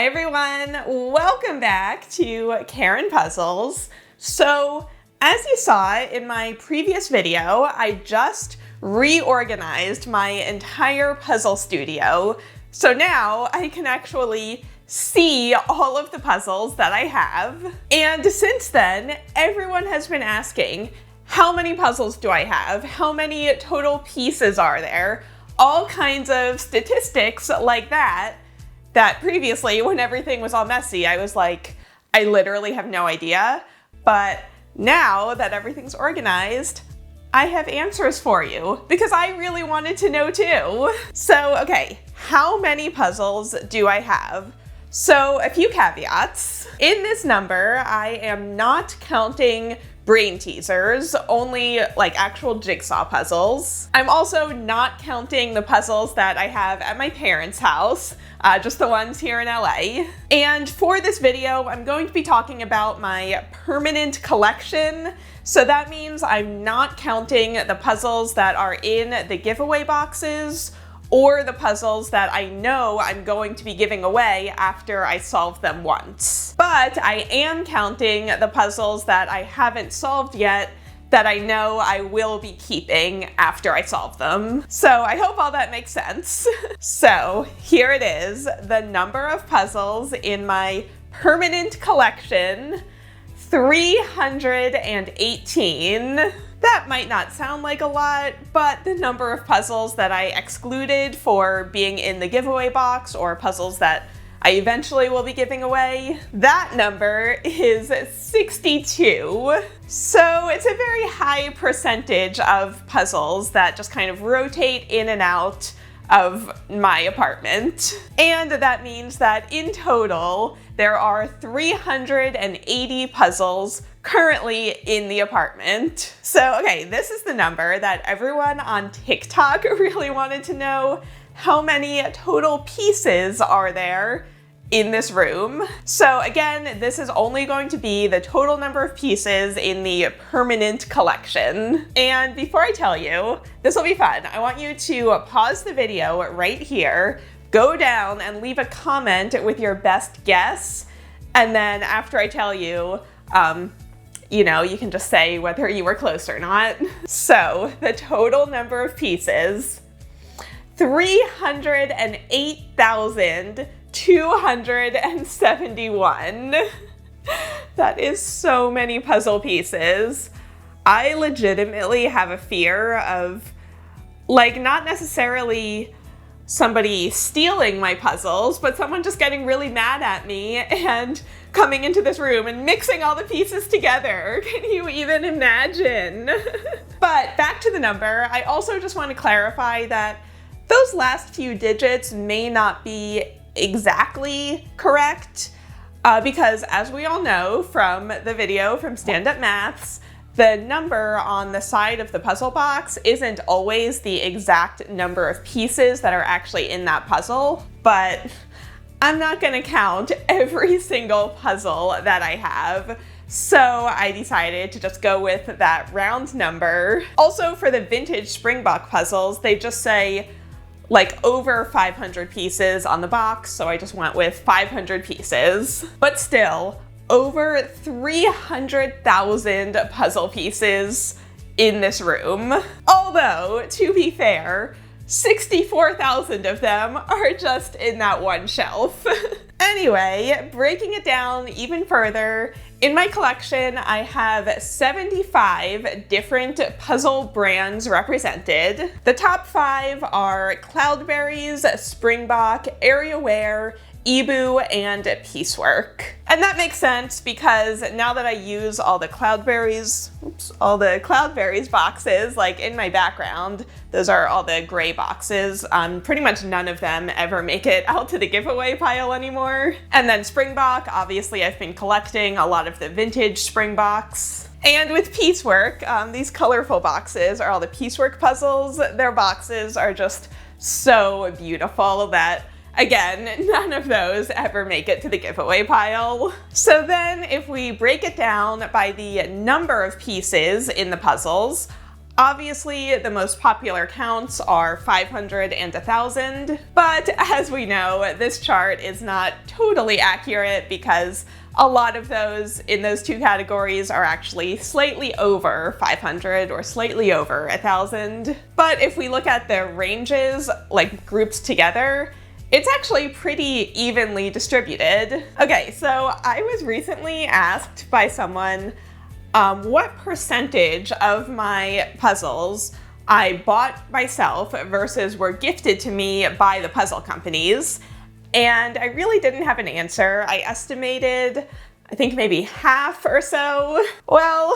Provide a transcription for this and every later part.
Hi everyone, welcome back to Karen Puzzles. So as you saw in my previous video, I just reorganized my entire puzzle studio. So now I can actually see all of the puzzles that I have. And since then, everyone has been asking, how many puzzles do I have? How many total pieces are there? All kinds of statistics like that previously, when everything was all messy, I was like, I literally have no idea. But now that everything's organized, I have answers for you because I really wanted to know too. So, okay, how many puzzles do I have? So a few caveats. In this number, I am not counting brain teasers, only like actual jigsaw puzzles. I'm also not counting the puzzles that I have at my parents' house, just the ones here in LA. And for this video, I'm going to be talking about my permanent collection. So that means I'm not counting the puzzles that are in the giveaway boxes or the puzzles that I know I'm going to be giving away after I solve them once. But I am counting the puzzles that I haven't solved yet that I know I will be keeping after I solve them. So I hope all that makes sense. So here it is, the number of puzzles in my permanent collection, 318. That might not sound like a lot, but the number of puzzles that I excluded for being in the giveaway box or puzzles that I eventually will be giving away, that number is 62. So it's a very high percentage of puzzles that just kind of rotate in and out of my apartment. And that means that in total, there are 380 puzzles currently in the apartment. So, okay, this is the number that everyone on TikTok really wanted to know. How many total pieces are there in this room? So again, this is only going to be the total number of pieces in the permanent collection. And before I tell you, this will be fun. I want you to pause the video right here, go down and leave a comment with your best guess. And then after I tell you, you can just say whether you were close or not. So the total number of pieces, 308,271. That is so many puzzle pieces. I legitimately have a fear of, not necessarily somebody stealing my puzzles, but someone just getting really mad at me and coming into this room and mixing all the pieces together. Can you even imagine? But back to the number, I also just want to clarify that those last few digits may not be exactly correct, because as we all know from the video from Stand Up Maths, the number on the side of the puzzle box isn't always the exact number of pieces that are actually in that puzzle, but I'm not gonna count every single puzzle that I have. So I decided to just go with that round number. Also for the vintage Springbok puzzles, they just say over 500 pieces on the box, so I just went with 500 pieces. But still, over 300,000 puzzle pieces in this room. Although, to be fair, 64,000 of them are just in that one shelf. Anyway, breaking it down even further, in my collection, I have 75 different puzzle brands represented. The top 5 are Cloudberries, Springbok, AreaWare, Ebu, and Piecework. And that makes sense because now that I use all the Cloudberries boxes in my background, those are all the gray boxes. Pretty much none of them ever make it out to the giveaway pile anymore. And then Springbok, obviously I've been collecting a lot of the vintage Springboks. And with Piecework, these colorful boxes are all the Piecework puzzles. Their boxes are just so beautiful that, again, none of those ever make it to the giveaway pile. So then if we break it down by the number of pieces in the puzzles, Obviously, the most popular counts are 500 and 1,000, but as we know, this chart is not totally accurate because a lot of those in those two categories are actually slightly over 500 or slightly over 1,000. But if we look at the ranges, like groups together, it's actually pretty evenly distributed. Okay, so I was recently asked by someone what percentage of my puzzles I bought myself versus were gifted to me by the puzzle companies. And I really didn't have an answer. I estimated, I think maybe half or so. Well,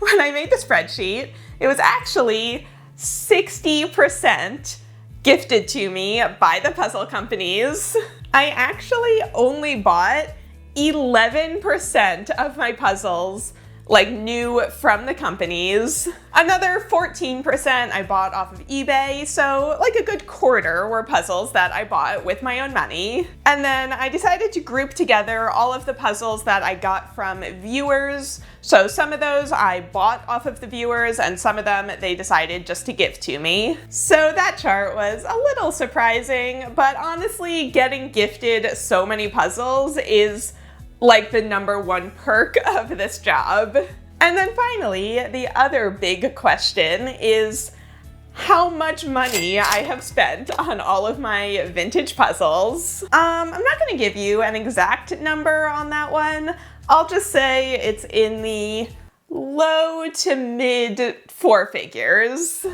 when I made the spreadsheet, it was actually 60% gifted to me by the puzzle companies. I actually only bought 11% of my puzzles like new from the companies. Another 14% I bought off of eBay, so like a good quarter were puzzles that I bought with my own money. And then I decided to group together all of the puzzles that I got from viewers. So some of those I bought off of the viewers and some of them they decided just to give to me. So that chart was a little surprising, but honestly, getting gifted so many puzzles is like the #1 perk of this job. And then finally, the other big question is how much money I have spent on all of my vintage puzzles. I'm not gonna give you an exact number on that one. I'll just say it's in the low to mid 4 figures.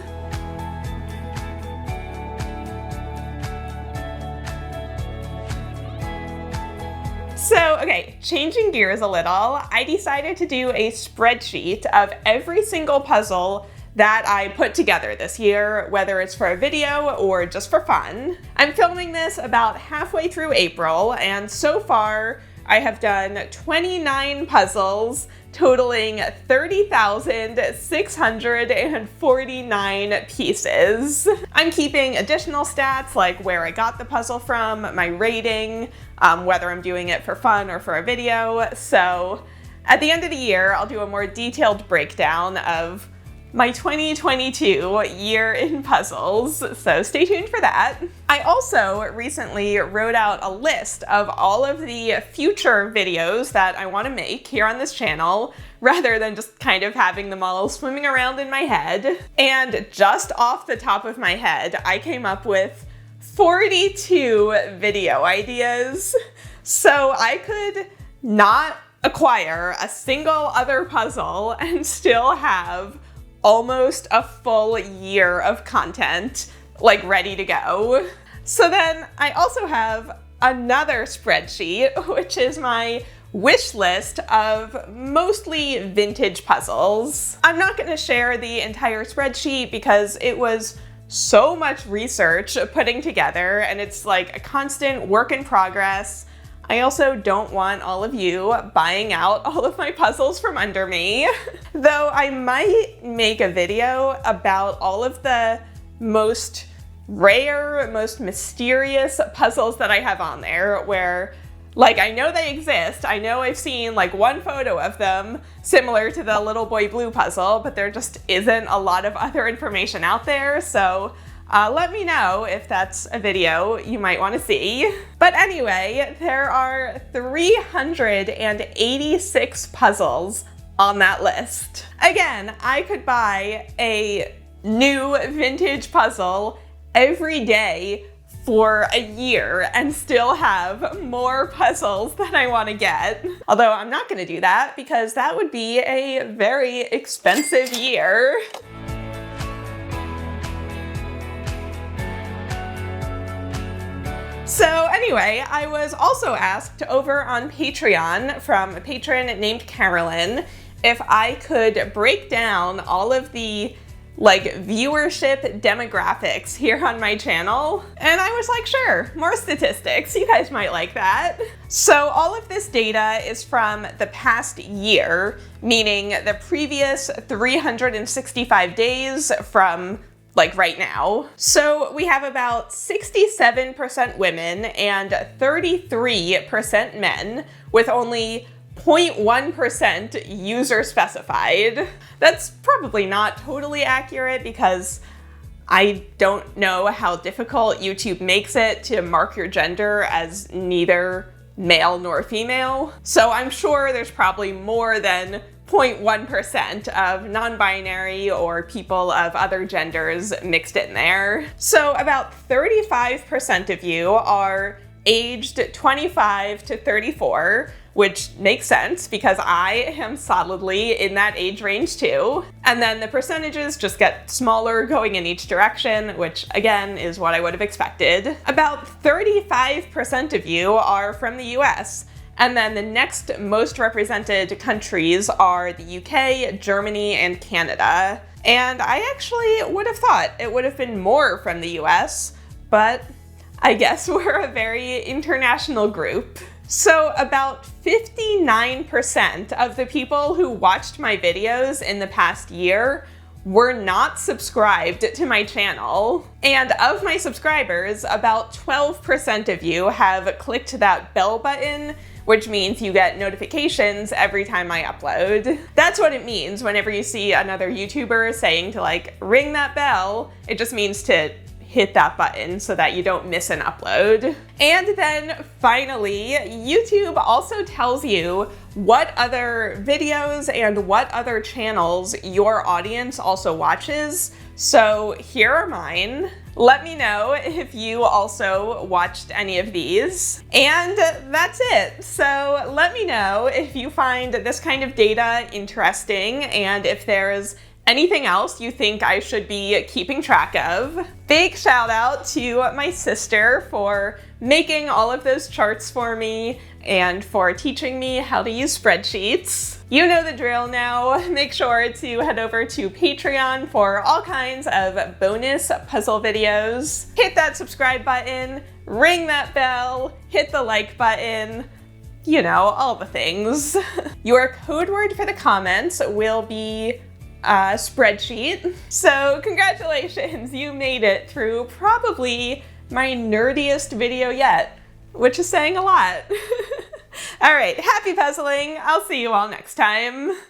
So, okay, changing gears a little, I decided to do a spreadsheet of every single puzzle that I put together this year, whether it's for a video or just for fun. I'm filming this about halfway through April, and so far I have done 29 puzzles totaling 30,649 pieces. I'm keeping additional stats like where I got the puzzle from, my rating, whether I'm doing it for fun or for a video. So at the end of the year, I'll do a more detailed breakdown of my 2022 year in puzzles, so stay tuned for that. I also recently wrote out a list of all of the future videos that I want to make here on this channel, rather than just kind of having them all swimming around in my head. And just off the top of my head, I came up with 42 video ideas. So I could not acquire a single other puzzle and still have almost a full year of content like ready to go. So then I also have another spreadsheet, which is my wish list of mostly vintage puzzles. I'm not going to share the entire spreadsheet because it was so much research putting together and it's like a constant work in progress. I also don't want all of you buying out all of my puzzles from under me. Though I might make a video about all of the most rare, most mysterious puzzles that I have on there where, like, I know they exist. I know I've seen like one photo of them similar to the Little Boy Blue puzzle, but there just isn't a lot of other information out there. So let me know if that's a video you might want to see. But anyway, there are 386 puzzles on that list. Again, I could buy a new vintage puzzle every day for a year and still have more puzzles that I want to get. Although I'm not going to do that because that would be a very expensive year. So anyway, I was also asked over on Patreon from a patron named Carolyn if I could break down all of the viewership demographics here on my channel. And I was like, sure, more statistics. You guys might like that. So all of this data is from the past year, meaning the previous 365 days from right now. So we have about 67% women and 33% men, with only 0.1% user specified. That's probably not totally accurate because I don't know how difficult YouTube makes it to mark your gender as neither male nor female. So I'm sure there's probably more than 0.1% of non-binary or people of other genders mixed in there. So about 35% of you are aged 25 to 34, which makes sense because I am solidly in that age range too. And then the percentages just get smaller going in each direction, which again is what I would have expected. About 35% of you are from the US. And then the next most represented countries are the UK, Germany, and Canada. And I actually would have thought it would have been more from the US, but I guess we're a very international group. So about 59% of the people who watched my videos in the past year were not subscribed to my channel. And of my subscribers, about 12% of you have clicked that bell button, which means you get notifications every time I upload. That's what it means whenever you see another YouTuber saying to like ring that bell. It just means to hit that button so that you don't miss an upload. And then finally, YouTube also tells you what other videos and what other channels your audience also watches. So here are mine. Let me know if you also watched any of these. And that's it. So let me know if you find this kind of data interesting and if there's anything else you think I should be keeping track of. Big shout out to my sister for making all of those charts for me and for teaching me how to use spreadsheets. You know the drill now. Make sure to head over to Patreon for all kinds of bonus puzzle videos. Hit that subscribe button, ring that bell, hit the like button, you know, all the things. Your code word for the comments will be spreadsheet. So congratulations, you made it through probably my nerdiest video yet, which is saying a lot. All right, happy puzzling. I'll see you all next time.